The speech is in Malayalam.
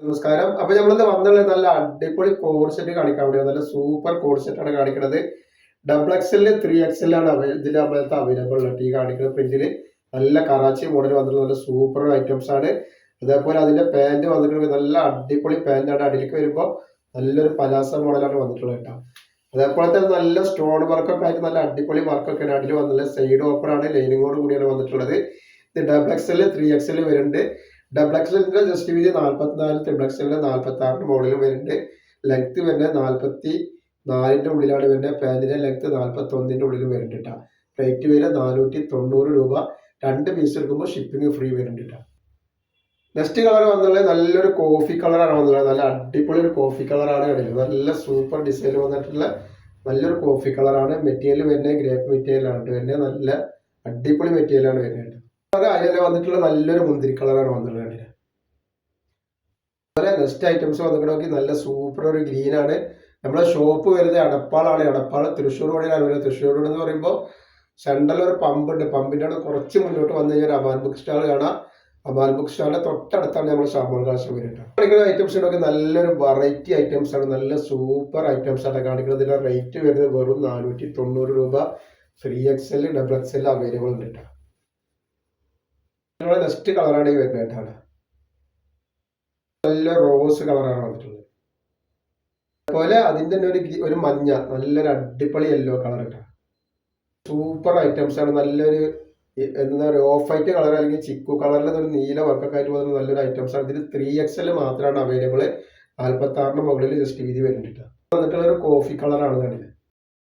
നമസ്കാരം. അപ്പൊ നമ്മളിന്ന് വന്നുള്ള നല്ല അടിപൊളി കോഡ് സെറ്റ് കാണിക്കാൻ വേണ്ടി നല്ല സൂപ്പർ കോഡ് സെറ്റ് ആണ് കാണിക്കുന്നത്. ഡബിൾ എക്സല് 3XL ആണ് ഇതിൽ നമ്മളത്തെ അവൈലബിൾ ഉള്ളത്. ഈ കാണിക്കുന്ന പ്രിന്റില് നല്ല കറാച്ചി മോഡൽ വന്നിട്ടുള്ള നല്ല സൂപ്പർ ഐറ്റംസ് ആണ്. അതേപോലെ അതിന്റെ പാന്റ് വന്നിട്ടുള്ളത് നല്ല അടിപൊളി പാന്റ് ആണ്. അടിയിലേക്ക് വരുമ്പോൾ നല്ലൊരു പലാസ മോഡലാണ് വന്നിട്ടുള്ളത് കേട്ടോ. അതേപോലെ തന്നെ നല്ല സ്റ്റോൺ വർക്കൊക്കെ ആയിട്ട് നല്ല അടിപൊളി വർക്കൊക്കെയാണ് അടിയിൽ വന്നിട്ടുള്ളത്. സൈഡ് ഓപ്പൺ ആണ്, ലൈനിങ്ങോട് കൂടിയാണ് വന്നിട്ടുള്ളത്. ഇത് ഡബിൾ എക്സല് 3XL വരുന്നുണ്ട്. ഡബിൾ എക്സലിന്റെ ജസ്റ്റ് വീതി 44, ട്രിപ്പിൾ എക്സലിന്റെ 46 മോഡലും വരുന്നുണ്ട്. ലെങ്ത് വരുന്നത് 44ന്റെ ഉള്ളിലാണ് വരുന്നത്. പാന്റിന്റെ ലെങ്ത് 41ന്റെ ഉള്ളിലും വരുന്നുണ്ട് കേട്ടോ. റേറ്റ് വരുന്നത് 490 രൂപ. 2 പീസ് എടുക്കുമ്പോൾ ഷിപ്പിംഗ് ഫ്രീ വരുന്നുണ്ട് കേട്ടോ. നെക്സ്റ്റ് കളർ വന്നുള്ളത് നല്ലൊരു കോഫി കളറാണ് വന്നുള്ളത്. നല്ല അടിപൊളി ഒരു കോഫി കളറാണ് കണ്ടില്ല. നല്ല സൂപ്പർ ഡിസൈൻ വന്നിട്ടുള്ള നല്ലൊരു കോഫി കളറാണ്. മെറ്റീരിയൽ വരുന്നത് ഗ്രേപ്പ് മെറ്റീരിയലാണ് വരുന്നത്. നല്ല അടിപൊളി മെറ്റീരിയലാണ് വരുന്നത്. അതിലെ വന്നിട്ടുള്ള നല്ലൊരു മുന്തിരി കളറാണ് വന്നിട്ടുള്ളത്. അതുപോലെ നെക്സ്റ്റ് ഐറ്റംസ് വന്നിട്ടുണ്ടെങ്കിൽ നല്ല സൂപ്പർ ഒരു ഗ്രീൻ ആണ്. നമ്മുടെ ഷോപ്പ് വരുന്നത് എടപ്പാളാണ്. എടപ്പാൾ തൃശ്ശൂർ റോഡിലാണ് വരുന്നത്. തൃശ്ശൂർ റോഡ് എന്ന് പറയുമ്പോൾ സെൻട്രൽ ഒരു പമ്പ് ഉണ്ട്. പമ്പിന്റെ അവിടെ കുറച്ച് മുന്നോട്ട് വന്നു കഴിഞ്ഞാൽ അമാൻ ബുക്ക് സ്റ്റാൾ കാണാം. അമാൻ ബുക്ക് സ്റ്റാളിന്റെ തൊട്ടടുത്താണ് നമ്മൾ ഷാമോൾ കാശം വരുന്നത്. കാണിക്കുന്ന ഐറ്റംസ് ഉണ്ടെങ്കിൽ നല്ലൊരു വെറൈറ്റി ഐറ്റംസ് ആണ്. നല്ല സൂപ്പർ ഐറ്റംസ് ആണ് കാണിക്കുന്നത്. ഇതിന്റെ റേറ്റ് വരുന്നത് വെറും 490 രൂപ. 3XL ഡബിൾ എക്സൽ അവൈലബിൾ ഉണ്ട് കേട്ടോ. നെക്സ്റ്റ് കളറാണ് ഈ വരുന്നത് കേട്ടാണ്. നല്ല റോസ് കളറാണ് വന്നിട്ടുള്ളത്. അതുപോലെ അതിന്റെ തന്നെ ഒരു മഞ്ഞ നല്ലൊരു അടിപൊളി യെല്ലോ കളർ കേട്ടോ. സൂപ്പർ ഐറ്റംസ് ആണ്. നല്ലൊരു എന്താ പറയുക ഓഫ് വൈറ്റ് കളർ അല്ലെങ്കിൽ ചിക്കു കളറിൽ ഒരു നീല വർക്കൊക്കെ ആയിട്ട് പോകുന്ന നല്ലൊരു ഐറ്റംസ് ആണ്. ഇതിൽ 3XL മാത്രമാണ് അവൈലബിൾ. 46ന്റെ മുകളിൽ ജസ്റ്റ് വീതി വരുന്നുണ്ട്. വന്നിട്ടുള്ള ഒരു കോഫി കളറാണ് കണ്ടില്ല.